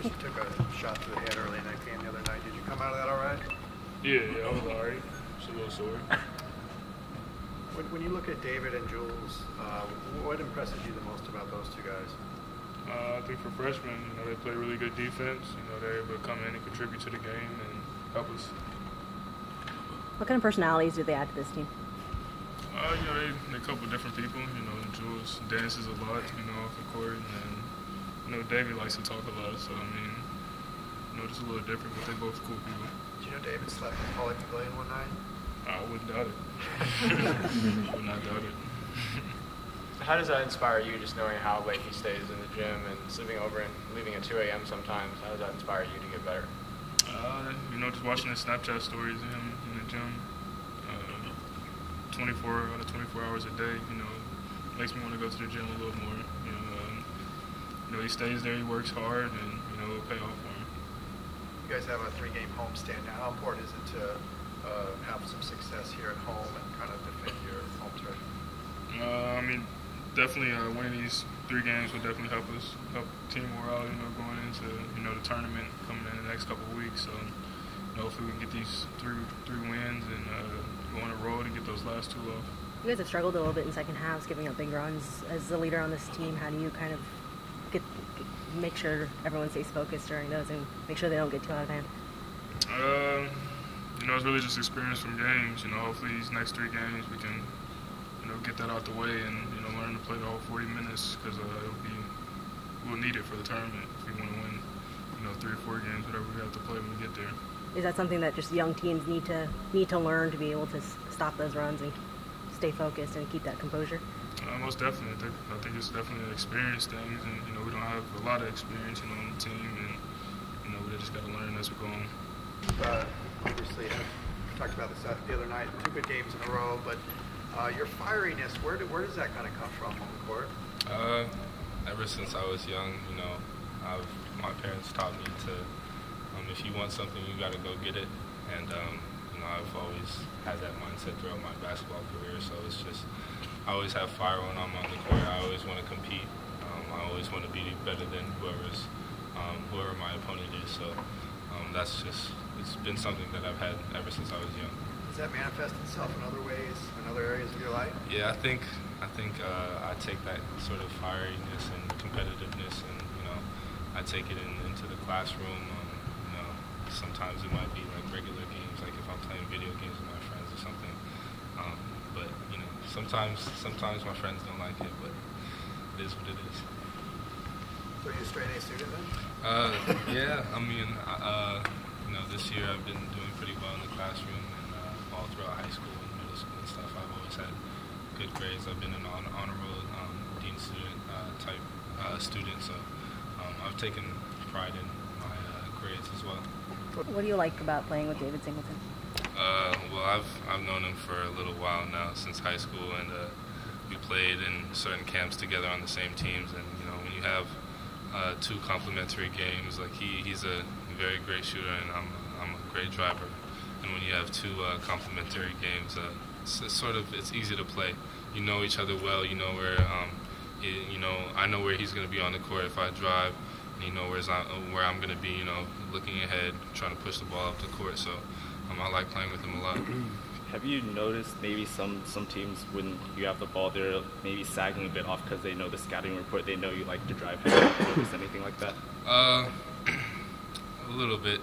Kris, you took a shot to the head early in that game the other night. Did you come out of that all right? Yeah, I was all right. Just a little sore. When you look at David and Jules, what impresses you the most about those two guys? I think for freshmen, they play really good defense. They're able to come in and contribute to the game and help us. What kind of personalities do they add to this team? They're a couple different people. Jules dances a lot, off the court, and David likes to talk a lot. So just a little different, but they're both cool people. Did you know David slept in Pauley Pavilion one night? I wouldn't doubt it. Would not doubt it. How does that inspire you, just knowing how late he stays in the gym and sleeping over and leaving at 2 a.m. sometimes? How does that inspire you to get better? Just watching the Snapchat stories of him in the gym, 24 out of 24 hours a day, makes me want to go to the gym a little more. He stays there, he works hard, and it'll pay off for him. You guys have a 3-game homestand now. How important is it to have some success here at home and kind of defend your home turf? Definitely winning these 3 games will definitely help us, help team morale, going into, the tournament coming in the next couple of weeks. So, hopefully we can get these three wins and go on a road and get those last 2 off. You guys have struggled a little bit in second halves, giving up big runs. As the leader on this team, how do you kind of make sure everyone stays focused during those and make sure they don't get too out of hand? It's really just experience from games. Hopefully these next 3 games we can, get that out the way and, learn to play the whole 40 minutes because we'll need it for the tournament if we want to win, 3 or 4 games, whatever we have to play when we get there. Is that something that just young teams need to learn to be able to stop those runs and stay focused and keep that composure? Most definitely. I think it's definitely an experience thing, and we don't have a lot of experience on the team, and we just got to learn as we go on. Obviously, we talked about this the other night. 2 good games in a row, but your fieriness, where does that kind of come from on the court? Ever since I was young, my parents taught me to, if you want something, you got to go get it, and I've always had that mindset throughout my basketball career. So it's just, I always have fire when I'm on the court. I always want to compete. I always want to be better than whoever my opponent is. So that's just, it's been something that I've had ever since I was young. Does that manifest itself in other ways, in other areas of your life? Yeah, I think I take that sort of fieriness and competitiveness, and I take it into the classroom. Sometimes it might be like regular games, like if I'm playing video games with my friends or something. But sometimes my friends don't like it, but it is what it is. So are you a straight A student then? Yeah, this year I've been doing pretty well in the classroom, and all throughout high school and middle school and stuff, I've always had good grades. I've been an honor roll dean student type student, so I've taken pride in my grades as well. What do you like about playing with David Singleton? Well, I've known him for a little while now, since high school, and we played in certain camps together on the same teams. And when you have 2 complementary games, like he's a very great shooter, and I'm a great driver. And when you have 2 complementary games, it's easy to play. You know each other well. You know where I know where he's going to be on the court if I drive. And where I'm going to be, looking ahead, trying to push the ball up the court. So I like playing with him a lot. Have you noticed maybe some teams, when you have the ball, they're maybe sagging a bit off because they know the scouting report, they know you like to drive? Have you noticed anything like that? A little bit,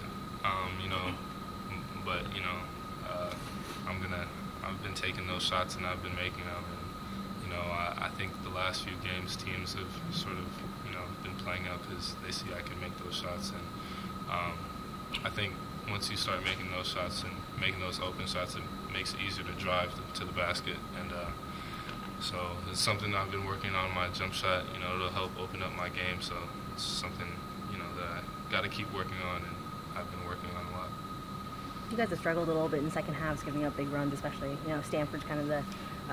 but I've been taking those shots and I've been making them. And, I think the last few games teams have sort of been playing up because they see I can make those shots, and I think once you start making those shots and making those open shots, it makes it easier to drive to the basket. And so it's something I've been working on my jump shot. It'll help open up my game. So it's something that I got to keep working on, and I've been working on a lot. You guys have struggled a little bit in second halves, giving up big runs, especially Stanford's kind of the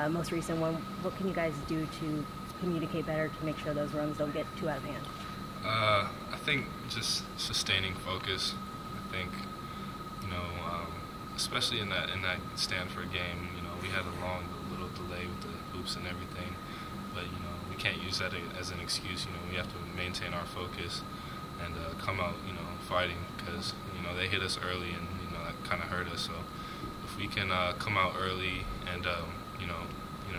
most recent one. What can you guys do to communicate better to make sure those runs don't get too out of hand? I think just sustaining focus. I think especially in that Stanford game, we had a little delay with the hoops and everything, but we can't use that as an excuse. We have to maintain our focus, and come out, fighting, because they hit us early, and that kind of hurt us. So if we can come out early and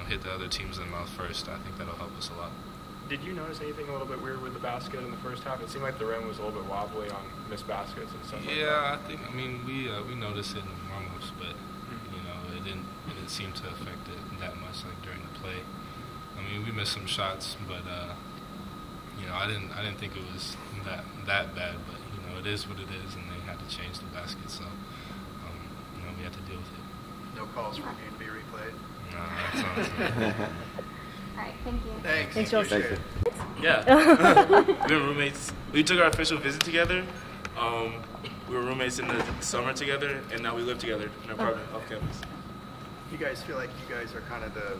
hit the other teams in the mouth first, I think that'll help us a lot. Did you notice anything a little bit weird with the basket in the first half? It seemed like the rim was a little bit wobbly on missed baskets and stuff like that. Yeah, I mean, we noticed it in the warm-ups, but it didn't seem to affect it that much like during the play. I mean, we missed some shots, but I didn't think it was that bad. But it is what it is, and they had to change the basket, so we had to deal with it. No calls for a game to be replayed? No, that's awesome. All right, thank you. Thanks, Jules. appreciate it. Yeah. We were roommates. We took our official visit together. We were roommates in the summer together, and now we live together in our apartment off campus. You guys feel like you guys are kind of the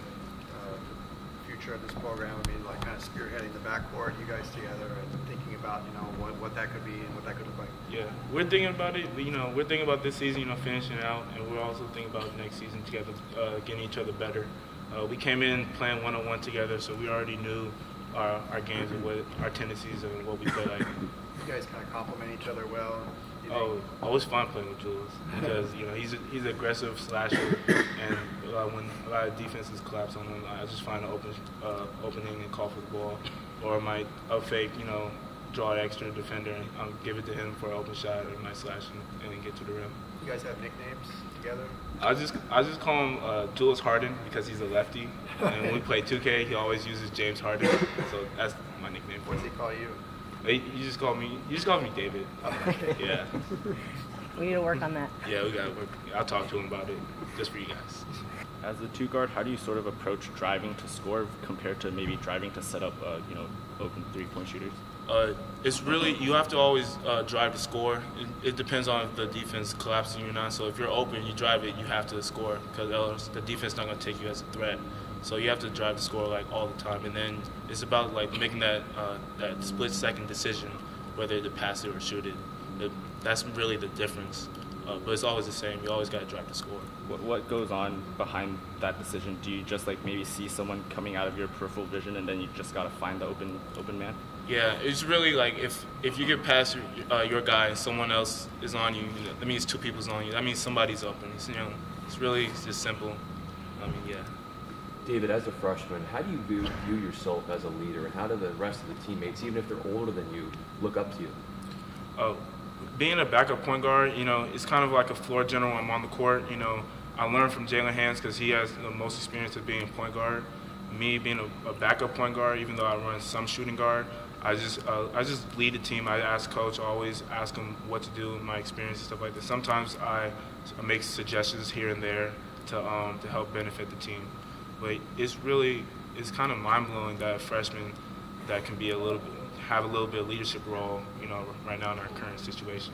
future of this program? I mean, like kind of spearheading the backcourt, you guys together, and thinking about, what that could be and what that could look like. Yeah, we're thinking about it. We're thinking about this season, finishing it out, and we're also thinking about next season together, getting each other better. We came in playing one-on-one together, so we already knew our games and what our tendencies and what we play like. You guys kind of complement each other well. Oh, always fun playing with Jules because he's an aggressive slasher, and when a lot of defenses collapse on him, I just find an opening and call for the ball, or I might fake, draw an extra defender and give it to him for an open shot or a nice slash and then get to the rim. You guys have nicknames together? I just call him Jules Harden because he's a lefty, and when we play 2K, he always uses James Harden, so that's my nickname for him. What does he call you? You just call me David. Okay. Yeah. We need to work on that. Yeah, we gotta work. I'll talk to him about it just for you guys. As a two guard, how do you sort of approach driving to score compared to maybe driving to set up, open 3-point shooters? It's really, you have to always drive to score. It depends on if the defense collapsing or not. So if you're open, you drive it, you have to score because else the defense is not going to take you as a threat. So you have to drive to score like all the time, and then it's about like making that split-second decision whether to pass it or shoot it. That's really the difference. But it's always the same. You always got to drive to score. What goes on behind that decision? Do you just like maybe see someone coming out of your peripheral vision and then you just got to find the open man? Yeah, it's really like if you get past your guy and someone else is on you, that means two people's on you. That means somebody's open. It's really just simple. I mean, yeah. David, as a freshman, how do you view yourself as a leader, and how do the rest of the teammates, even if they're older than you, look up to you? Being a backup point guard, it's kind of like a floor general. I'm on the court. I learned from Jalen Hands because he has the most experience of being a point guard. Me being a backup point guard, even though I run some shooting guard, I just lead the team. I ask coach, I always ask him what to do, my experience and stuff like that. Sometimes I make suggestions here and there to help benefit the team. But it's kind of mind-blowing that a freshman that can be have a little bit of leadership role, right now in our current situation.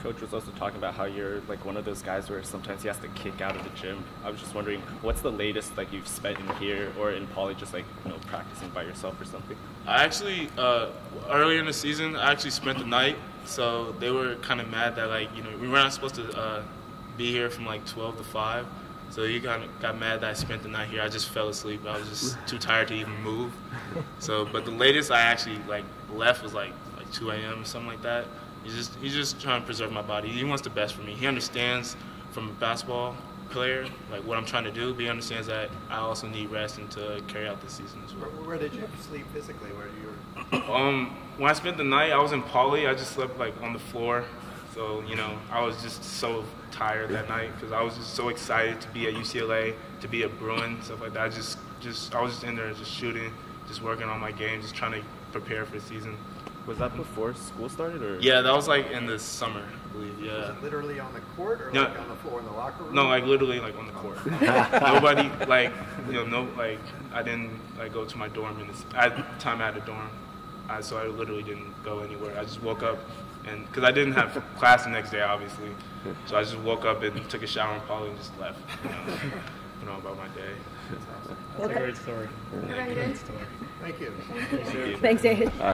Coach was also talking about how you're like one of those guys where sometimes he has to kick out of the gym. I was just wondering, what's the latest like you've spent in here or in Pauley, just like practicing by yourself or something? I actually earlier in the season I actually spent the night, so they were kind of mad that we were not supposed to be here from like 12 to 5. So he got mad that I spent the night here. I just fell asleep. I was just too tired to even move. But the latest I actually left was like 2 a.m. or something like that. He's just trying to preserve my body. He wants the best for me. He understands from a basketball player what I'm trying to do. But he understands that I also need rest and to carry out this season as well. Where did you sleep physically? Where you were? When I spent the night, I was in Pauley. I just slept on the floor. So, I was just so tired that night because I was just so excited to be at UCLA, to be a Bruin, stuff like that. I was just in there just shooting, just working on my game, just trying to prepare for the season. Was that before school started, or? Yeah, that was in the summer, I believe. Yeah. Was it literally on the court or No. on the floor in the locker room? No, literally on the court. Nobody I didn't go to my dorm at the time I had a dorm, so I literally didn't go anywhere. I just woke up. And because I didn't have class the next day, obviously, so I just woke up and took a shower in Pauley and just left. About my day. That's a great story. Very good. Thank you. Thanks, David.